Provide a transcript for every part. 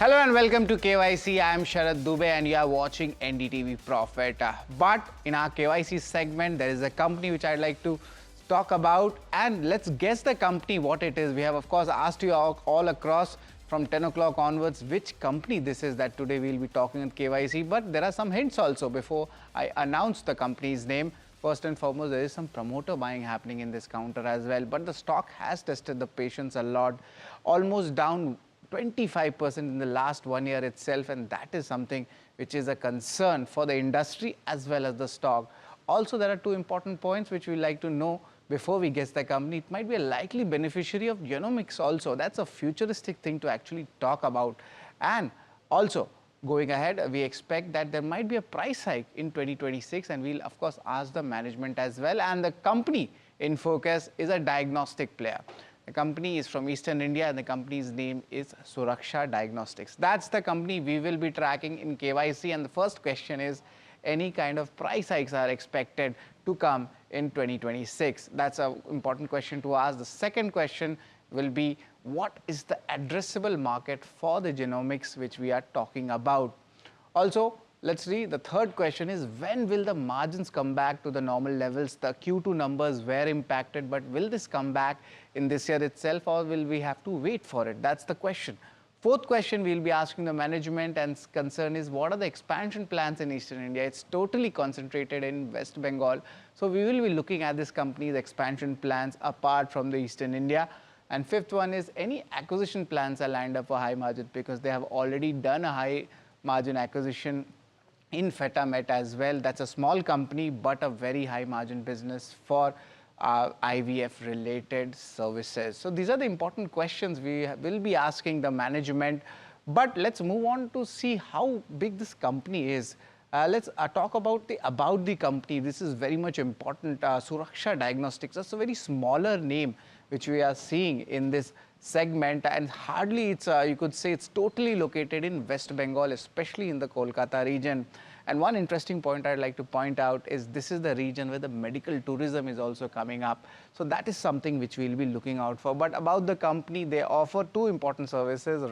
Hello and welcome to KYC. I am Sharad Dubey and you are watching NDTV Profit. But in our KYC segment, there is a company which I'd like to talk about, and let's guess the company what it is. We have of course asked you all across from 10 o'clock onwards which company this is that today we'll be talking in KYC, but there are some hints also before I announce the company's name. First and foremost, there is some promoter buying happening in this counter as well, but the stock has tested the patience a lot, almost down 25% in the last 1 year itself, and that is something which is a concern for the industry as well as the stock. Also, there are two important points which we like to know before we guess the company. It might be a likely beneficiary of genomics also. That's a futuristic thing to actually talk about. And also, going ahead, we expect that there might be a price hike in 2026, and we'll of course ask the management as well. And the company in focus is a diagnostic player. The company is from Eastern India and the company's name is Suraksha Diagnostics. That's the company we will be tracking in KYC, and the first question is, any kind of price hikes are expected to come in 2026? That's an important question to ask. The second question will be, what is the addressable market for the genomics which we are talking about? Also, let's see, the third question is, when will the margins come back to the normal levels? The Q2 numbers were impacted, but will this come back in this year itself, or will we have to wait for it? That's the question. Fourth question we'll be asking the management, and concern is, what are the expansion plans in Eastern India? It's totally concentrated in West Bengal. So we will be looking at this company's expansion plans apart from the Eastern India. And fifth one is, any acquisition plans are lined up for high margin, because they have already done a high margin acquisition in Fetamet as well. That's a small company, but a very high margin business for IVF related services. So these are the important questions we will be asking the management. But let's move on to see how big this company is. Let's talk about the company. This is very much important. Suraksha Diagnostics, that's a very smaller name which we are seeing in this segment, and hardly it's you could say it's totally located in West Bengal, especially in the Kolkata region. And one interesting point I'd like to point out is, this is the region where the medical tourism is also coming up. So that is something which we'll be looking out for. But about the company, they offer two important services,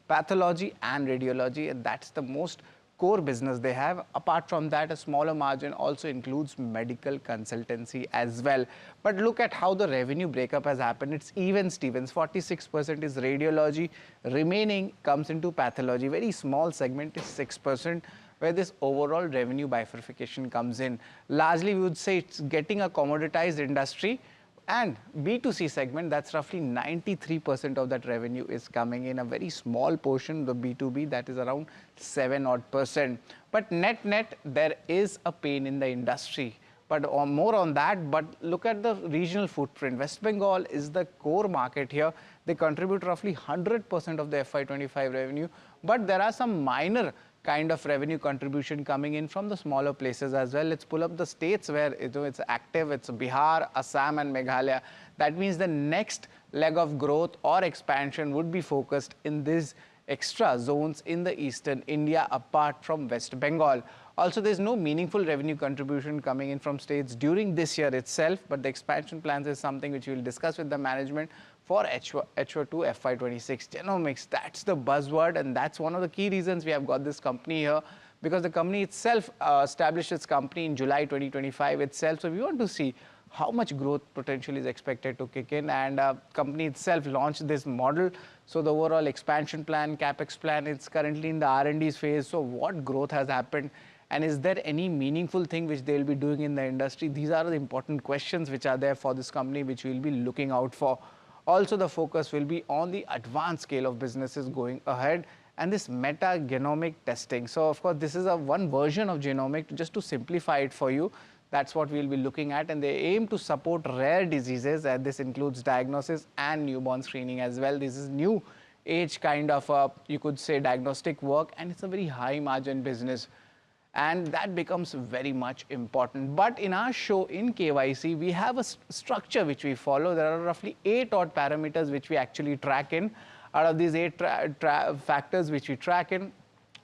pathology and radiology, and that's the most core business they have. Apart from that, a smaller margin also includes medical consultancy as well. But look at how the revenue breakup has happened. It's even Stevens. 46% is radiology, remaining comes into pathology. Very small segment is 6%, where this overall revenue bifurcation comes in. Largely, we would say it's getting a commoditized industry, and B2C segment, that's roughly 93% of that revenue is coming in. A very small portion, the B2B, that is around 7% odd. But net, there is a pain in the industry. But more on that, but look at the regional footprint. West Bengal is the core market here. They contribute roughly 100% of the FY25 revenue, but there are some minor kind of revenue contribution coming in from the smaller places as well. Let's pull up the states where it's active. It's Bihar, Assam and Meghalaya. That means the next leg of growth or expansion would be focused in these extra zones in the Eastern India apart from West Bengal. Also, there's no meaningful revenue contribution coming in from states during this year itself, but the expansion plans is something which we will discuss with the management for H2 FY26. Genomics, that's the buzzword, and that's one of the key reasons we have got this company here, because the company itself established its company in July 2025 itself. So we want to see how much growth potential is expected to kick in, and company itself launched this model. So the overall expansion plan, capex plan, it's currently in the R&D phase. So what growth has happened, and is there any meaningful thing which they'll be doing in the industry? These are the important questions which are there for this company, which we'll be looking out for. Also, the focus will be on the advanced scale of businesses going ahead and this meta-genomic testing. So, of course, this is one version of genomic, just to simplify it for you. That's what we'll be looking at, and they aim to support rare diseases, and this includes diagnosis and newborn screening as well. This is new age kind of, you could say, diagnostic work, and it's a very high margin business. And that becomes very much important. But in our show in KYC, we have a structure which we follow. There are roughly 8 odd parameters which we actually track in. Out of these 8 factors which we track in,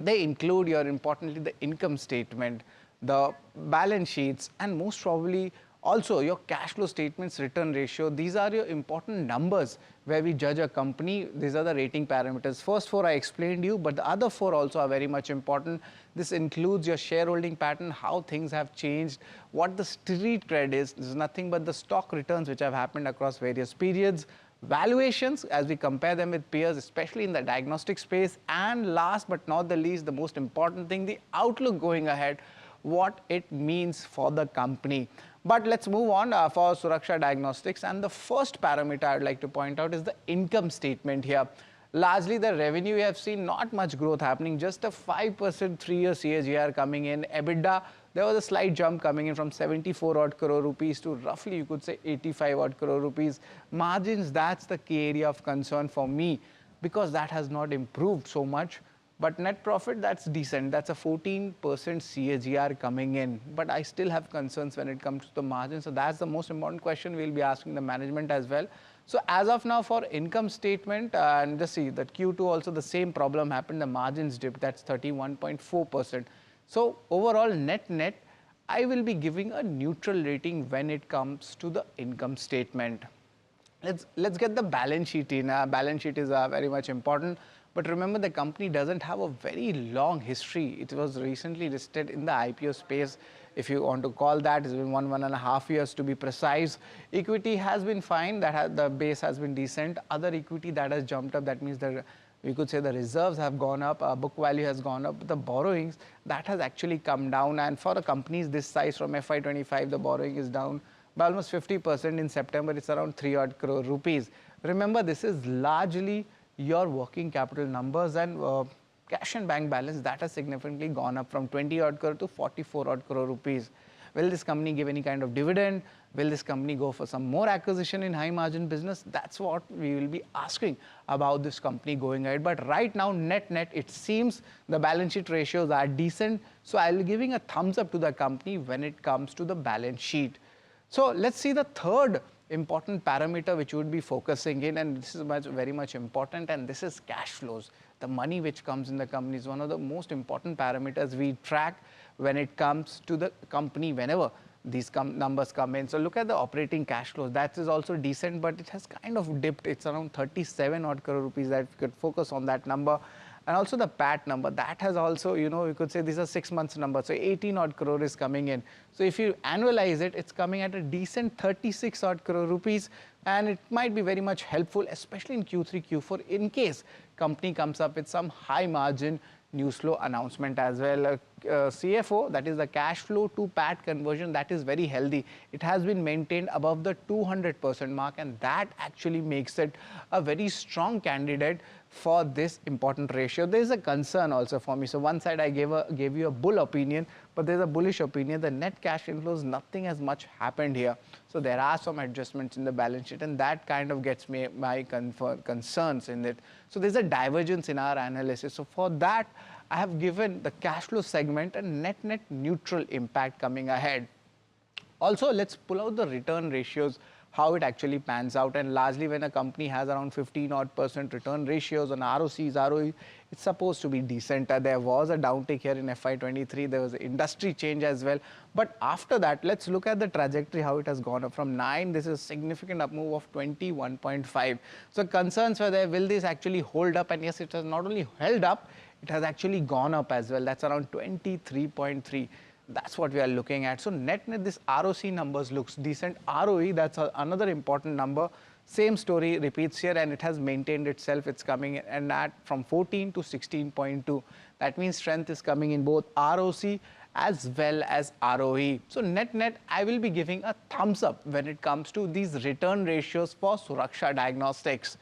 they include importantly, the income statement, the balance sheets, and most probably Also, your cash flow statements, return ratio, these are your important numbers where we judge a company. These are the rating parameters. First four I explained you, but the other four also are very much important. This includes your shareholding pattern, how things have changed, what the street cred is. This is nothing but the stock returns which have happened across various periods, valuations as we compare them with peers, especially in the diagnostic space, and last but not the least, the most important thing, the outlook going ahead, what it means for the company. But let's move on for Suraksha Diagnostics, and the first parameter I would like to point out is the income statement here. Largely the revenue we have seen not much growth happening, just a 5% 3-year CAGR coming in. EBITDA, there was a slight jump coming in from 74 odd crore rupees to roughly you could say 85 odd crore rupees. Margins, that's the key area of concern for me because that has not improved so much. But net profit, that's decent. That's a 14% CAGR coming in. But I still have concerns when it comes to the margin. So that's the most important question we'll be asking the management as well. So as of now for income statement, and just see that Q2 also the same problem happened. The margins dipped. That's 31.4%. So overall net, I will be giving a neutral rating when it comes to the income statement. Let's get the balance sheet in. Balance sheet is very much important. But remember, the company doesn't have a very long history. It was recently listed in the IPO space, if you want to call that. It's been 1.5 years to be precise. Equity has been fine. The base has been decent. Other equity that has jumped up, that means that we could say the reserves have gone up, book value has gone up, but the borrowings, that has actually come down. And for the companies this size from FY25, the borrowing is down by almost 50%. In September, it's around 3 odd crore rupees. Remember, this is largely your working capital numbers, and cash and bank balance that has significantly gone up from 20 odd crore to 44 odd crore rupees. Will this company give any kind of dividend? Will this company go for some more acquisition in high margin business? That's what we will be asking about this company going ahead. But right now, net, it seems the balance sheet ratios are decent. So I'll be giving a thumbs up to the company when it comes to the balance sheet. So let's see the third important parameter which you would be focusing in, and this is very much important, and this is cash flows. The money which comes in the company is one of the most important parameters we track when it comes to the company whenever these numbers come in. So look at the operating cash flows. That is also decent, but it has kind of dipped. It's around 37 odd crore rupees. That we could focus on that number. And also the PAT number, that has also, you could say these are 6 months numbers. So 18 odd crore is coming in. So if you annualize it, it's coming at a decent 36 odd crore rupees. And it might be very much helpful, especially in Q3, Q4, in case company comes up with some high margin news flow announcement as well. CFO, that is the cash flow to PAT conversion, that is very healthy. It has been maintained above the 200% mark, and that actually makes it a very strong candidate for this important ratio. There is a concern also for me. So one side I gave you a bull opinion, but there's a bullish opinion. The net cash inflows, nothing has much happened here. So there are some adjustments in the balance sheet, and that kind of gets me my concerns in it. So there's a divergence in our analysis. So for that, I have given the cash flow segment a net neutral impact coming ahead. Also, let's pull out the return ratios, how it actually pans out. And largely when a company has around 15 odd % return ratios on ROCs, ROE, it's supposed to be decent. There was a downtick here in FY23. There was an industry change as well. But after that, let's look at the trajectory, how it has gone up from 9. This is a significant up move of 21.5. So concerns were there, will this actually hold up? And yes, it has not only held up, it has actually gone up as well. That's around 23.3. That's what we are looking at. So net, this ROC numbers looks decent. ROE, that's another important number. Same story repeats here, and it has maintained itself. It's coming in at from 14 to 16.2. That means strength is coming in both ROC as well as ROE. So net, I will be giving a thumbs up when it comes to these return ratios for Suraksha Diagnostics.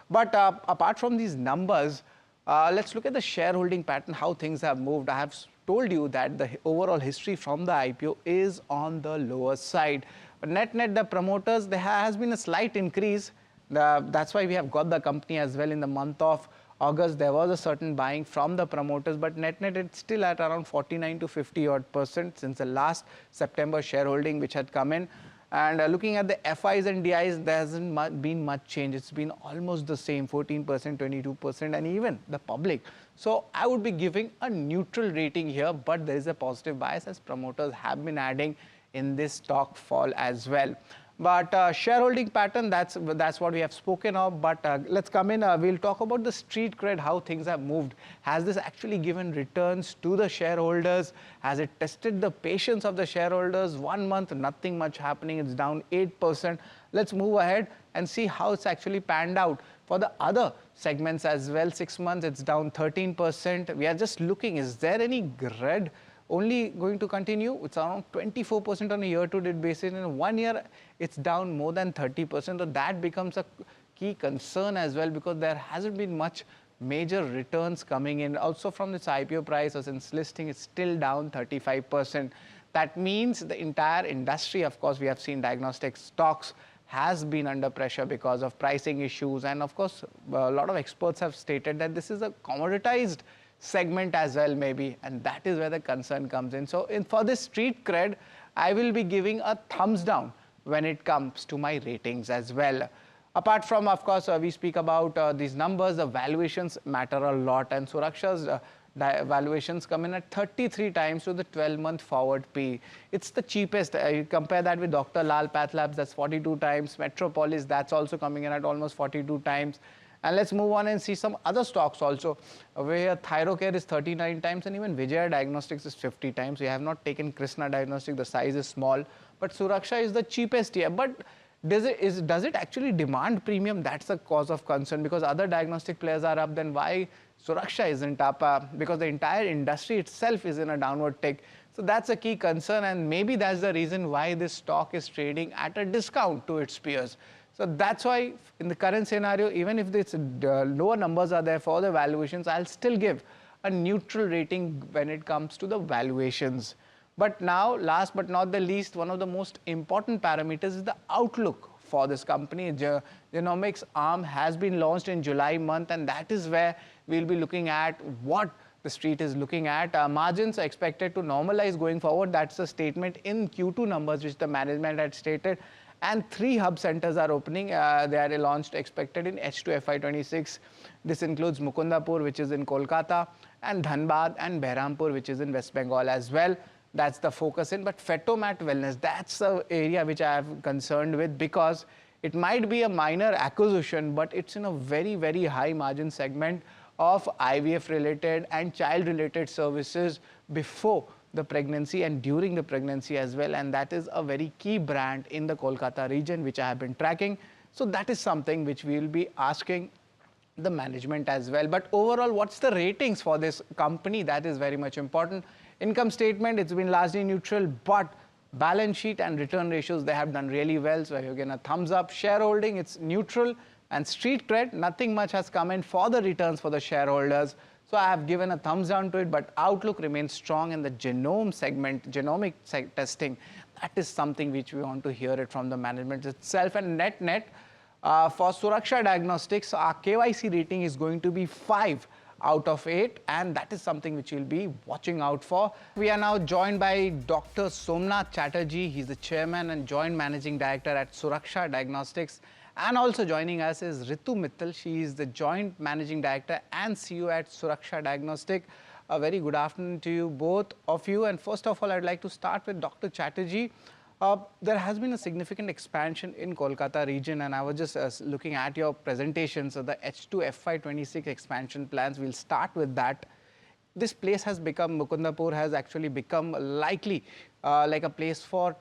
But apart from these numbers, let's look at the shareholding pattern, how things have moved. I have told you that the overall history from the IPO is on the lower side. But net, the promoters, there has been a slight increase. That's why we have got the company as well in the month of August. There was a certain buying from the promoters, but net, it's still at around 49 to 50 odd % since the last September shareholding which had come in. And looking at the FIs and DIs, there hasn't been much change. It's been almost the same, 14%, 22%, and even the public. So I would be giving a neutral rating here, but there is a positive bias as promoters have been adding in this stock fall as well. But shareholding pattern, that's what we have spoken of. But let's come in. We'll talk about the street cred, how things have moved. Has this actually given returns to the shareholders? Has it tested the patience of the shareholders? 1 month, nothing much happening. It's down 8%. Let's move ahead and see how it's actually panned out for the other segments as well. 6 months, it's down 13%. We are just looking, is there any red only going to continue? It's around 24% on a year-to-date basis. In 1 year, it's down more than 30%. So that becomes a key concern as well, because there hasn't been much major returns coming in. Also from its IPO price or since listing, it's still down 35%. That means the entire industry, of course, we have seen diagnostic stocks has been under pressure because of pricing issues. And of course, a lot of experts have stated that this is a commoditized segment as well, maybe, and that is where the concern comes in. So for this street cred, I will be giving a thumbs down when it comes to my ratings as well. Apart from, of course, we speak about these numbers, the valuations matter a lot, and Suraksha's valuations come in at 33 times to the 12-month forward P. It's the cheapest. You compare that with Dr. Lal Path Labs, that's 42 times. Metropolis, that's also coming in at almost 42 times. And let's move on and see some other stocks also, where Thyrocare is 39 times and even Vijaya Diagnostics is 50 times. We have not taken Krishna Diagnostic, the size is small, but Suraksha is the cheapest here. But does it actually demand premium? That's a cause of concern, because other diagnostic players are up, then why Suraksha isn't up? Because the entire industry itself is in a downward tick. So that's a key concern, and maybe that's the reason why this stock is trading at a discount to its peers. So that's why in the current scenario, even if this lower numbers are there for the valuations, I'll still give a neutral rating when it comes to the valuations. But now, last but not the least, one of the most important parameters is the outlook for this company. Genomics arm has been launched in July month, and that is where we'll be looking at what the street is looking at. Margins are expected to normalize going forward. That's a statement in Q2 numbers which the management had stated. And 3 hub centers are opening. They are launched expected in H2 FY26. This includes Mukundapur, which is in Kolkata, and Dhanbad and Behrampur, which is in West Bengal as well. That's the focus in. But Fetomat Wellness, that's the area which I am concerned with, because it might be a minor acquisition, but it's in a very, very high margin segment of IVF related and child related services before the pregnancy and during the pregnancy as well. And that is a very key brand in the Kolkata region, which I have been tracking. So that is something which we will be asking the management as well. But overall, what's the ratings for this company? That is very much important. Income statement, it's been largely neutral, but balance sheet and return ratios, they have done really well. So again, a thumbs up. Shareholding, it's neutral. And street cred, nothing much has come in for the returns for the shareholders. So I have given a thumbs down to it, but outlook remains strong in the genome segment, genomic testing. That is something which we want to hear it from the management itself. And net, for Suraksha Diagnostics, our KYC rating is going to be 5 out of 8, and that is something which we'll be watching out for. We are now joined by Dr. Somnath Chatterjee. He's the chairman and joint managing director at Suraksha Diagnostics. And also joining us is Ritu Mittal. She is the joint managing director and CEO at Suraksha Diagnostic. A very good afternoon to you, both of you. And first of all, I'd like to start with Dr. Chatterjee. There has been a significant expansion in Kolkata region, and I was just looking at your presentation. So the H2 FY26 expansion plans, we'll start with that. This place has become, Mukundapur has actually become likely like a place for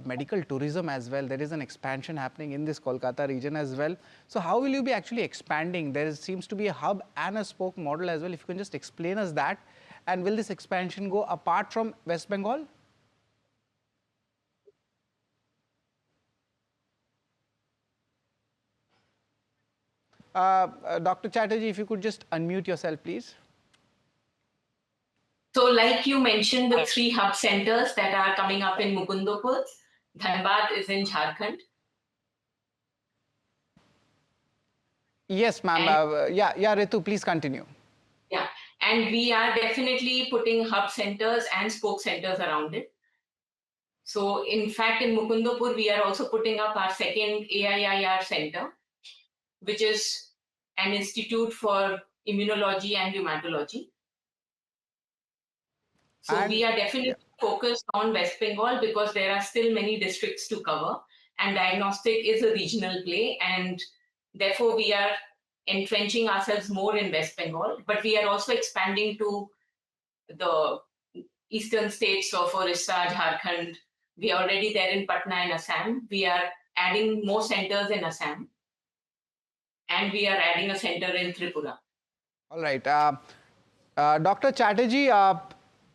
medical tourism as well. There is an expansion happening in this Kolkata region as well. So how will you be actually expanding? There seems to be a hub and a spoke model as well. If you can just explain us that. And will this expansion go apart from West Bengal? Dr. Chatterjee, if you could just unmute yourself, please. So like you mentioned, the 3 hub centers that are coming up in Mukundapur, Dhanbad is in Jharkhand. Yes, ma'am. Yeah, Ritu, please continue. Yeah, and we are definitely putting hub centers and spoke centers around it. So in fact, in Mukundapur, we are also putting up our second AIIR center, which is an institute for immunology and rheumatology. So we are definitely focused on West Bengal because there are still many districts to cover, and diagnostic is a regional play, and therefore we are entrenching ourselves more in West Bengal, but we are also expanding to the eastern states of Orissa, Jharkhand. We are already there in Patna and Assam. We are adding more centers in Assam, and we are adding a center in Tripura. All right. Dr. Chatterjee,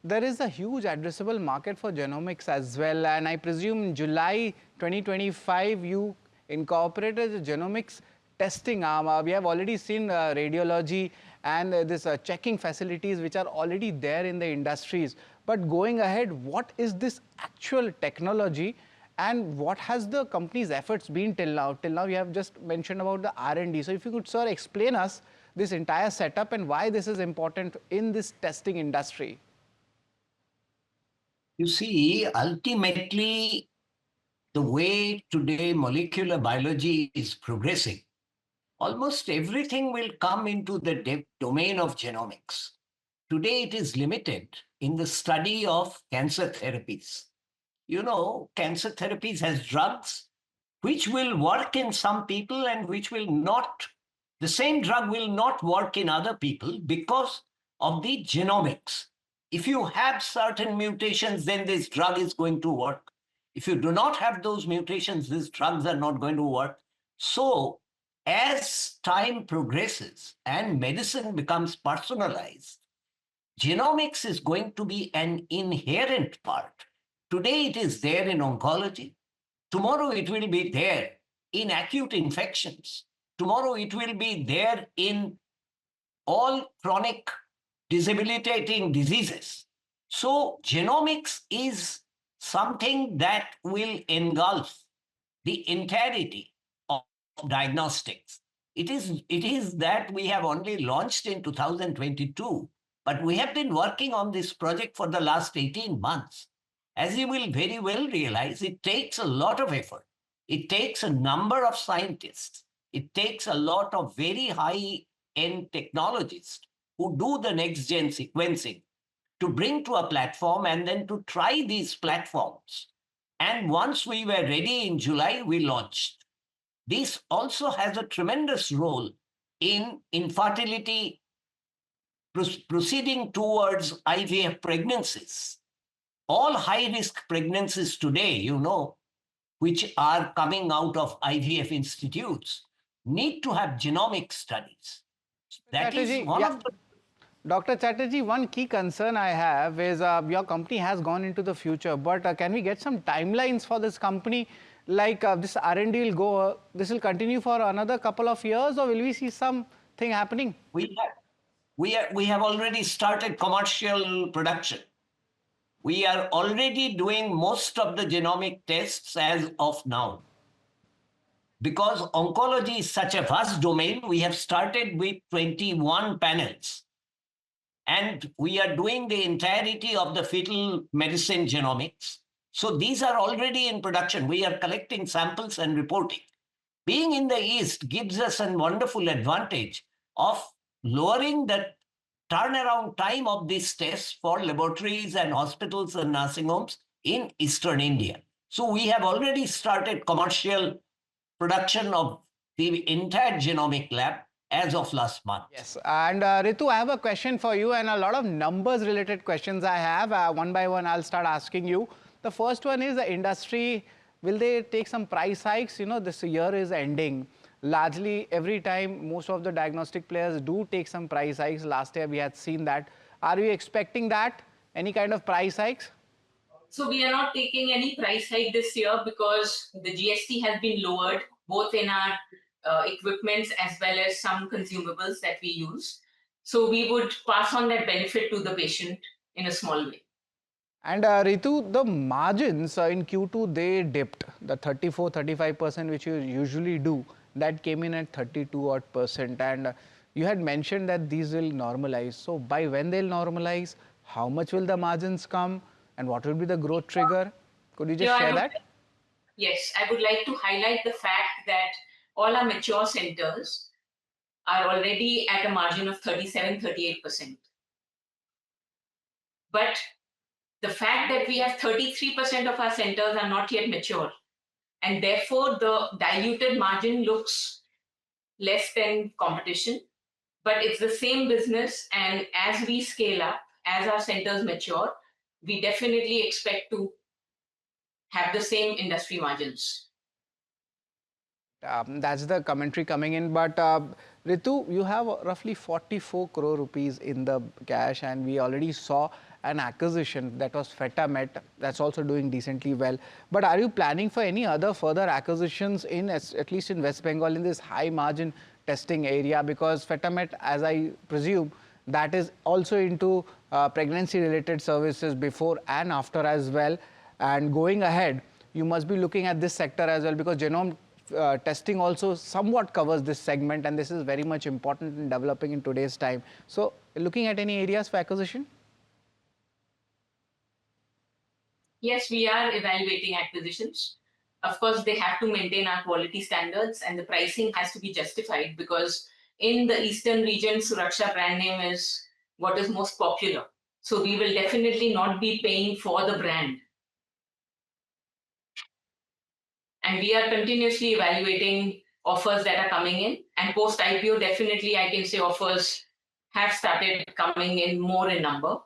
there is a huge addressable market for genomics as well, and I presume in July 2025 you incorporated the genomics testing arm. We have already seen radiology and this checking facilities which are already there in the industries. But going ahead, what is this actual technology and what has the company's efforts been till now? Till now, you have just mentioned about the R&D. So if you could, sir, explain us this entire setup and why this is important in this testing industry. You see, ultimately, the way today molecular biology is progressing, almost everything will come into the domain of genomics. Today, it is limited in the study of cancer therapies. You know, cancer therapies has drugs which will work in some people and which will not. The same drug will not work in other people because of the genomics. If you have certain mutations, then this drug is going to work. If you do not have those mutations, these drugs are not going to work. So, as time progresses and medicine becomes personalized, genomics is going to be an inherent part. Today, it is there in oncology. Tomorrow, it will be there in acute infections. Tomorrow, it will be there in all chronic debilitating diseases. So, genomics is something that will engulf the entirety of diagnostics. It is that we have only launched in 2022, but we have been working on this project for the last 18 months. As you will very well realize, it takes a lot of effort. It takes a number of scientists. It takes a lot of very high-end technologists who do the next-gen sequencing to bring to a platform and then to try these platforms. And once we were ready in July, we launched. This also has a tremendous role in infertility proceeding towards IVF pregnancies. All high-risk pregnancies today, you know, which are coming out of IVF institutes, need to have genomic studies. That is Chatterjee, one of the... Dr. Chatterjee, one key concern I have is your company has gone into the future, but can we get some timelines for this company? Like this R&D will go, this will continue for another couple of years, or will we see something happening? We have already started commercial production. We are already doing most of the genomic tests as of now. Because oncology is such a vast domain, we have started with 21 panels. And we are doing the entirety of the fetal medicine genomics. So these are already in production. We are collecting samples and reporting. Being in the East gives us a wonderful advantage of lowering the turnaround time of these tests for laboratories and hospitals and nursing homes in Eastern India. So we have already started commercial production of the entire genomic lab as of last month. Yes, and Ritu, I have a question for you and a lot of numbers related questions I have. One by one, I'll start asking you. The first one is the industry, will they take some price hikes? You know, this year is ending. Largely, every time, most of the diagnostic players do take some price hikes. Last year, we had seen that. Are you expecting that? Any kind of price hikes? So we are not taking any price hike this year because the GST has been lowered both in our equipments as well as some consumables that we use. So we would pass on that benefit to the patient in a small way. And Ritu, the margins in Q2, they dipped. The 34-35% which you usually do, that came in at 32%. And you had mentioned that these will normalize. So by when they'll normalize, how much will the margins come, and what will be the growth trigger? Could you just share that? Yes, I would like to highlight the fact that all our mature centers are already at a margin of 37-38%. But the fact that we have 33% of our centers are not yet mature, and therefore the diluted margin looks less than competition, but it's the same business. And as we scale up, as our centers mature, we definitely expect to have the same industry margins. That's the commentary coming in. But Ritu, you have roughly 44 crore rupees in the cash, and we already saw an acquisition that was Fetamet. That's also doing decently well. But are you planning for any other further acquisitions in, at least in West Bengal, in this high margin testing area? Because Fetamet, as I presume, that is also into pregnancy related services before and after as well. And going ahead, you must be looking at this sector as well, because genome testing also somewhat covers this segment, and this is very much important in developing in today's time. So looking at any areas for acquisition? Yes, we are evaluating acquisitions. Of course, they have to maintain our quality standards, and the pricing has to be justified, because in the eastern region, Suraksha brand name is what is most popular. So we will definitely not be paying for the brand. And we are continuously evaluating offers that are coming in. And post IPO, definitely I can say offers have started coming in more in number.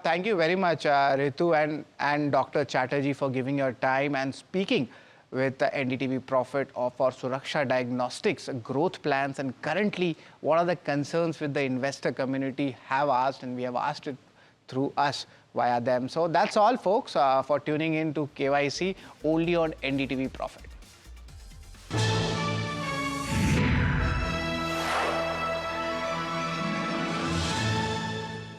Thank you very much, Ritu and Dr. Chatterjee, for giving your time and speaking with the NDTV Profit for Suraksha Diagnostics growth plans, and currently what are the concerns with the investor community have asked, and we have asked it through us via them. So that's all, folks, for tuning in to KYC only on NDTV Profit.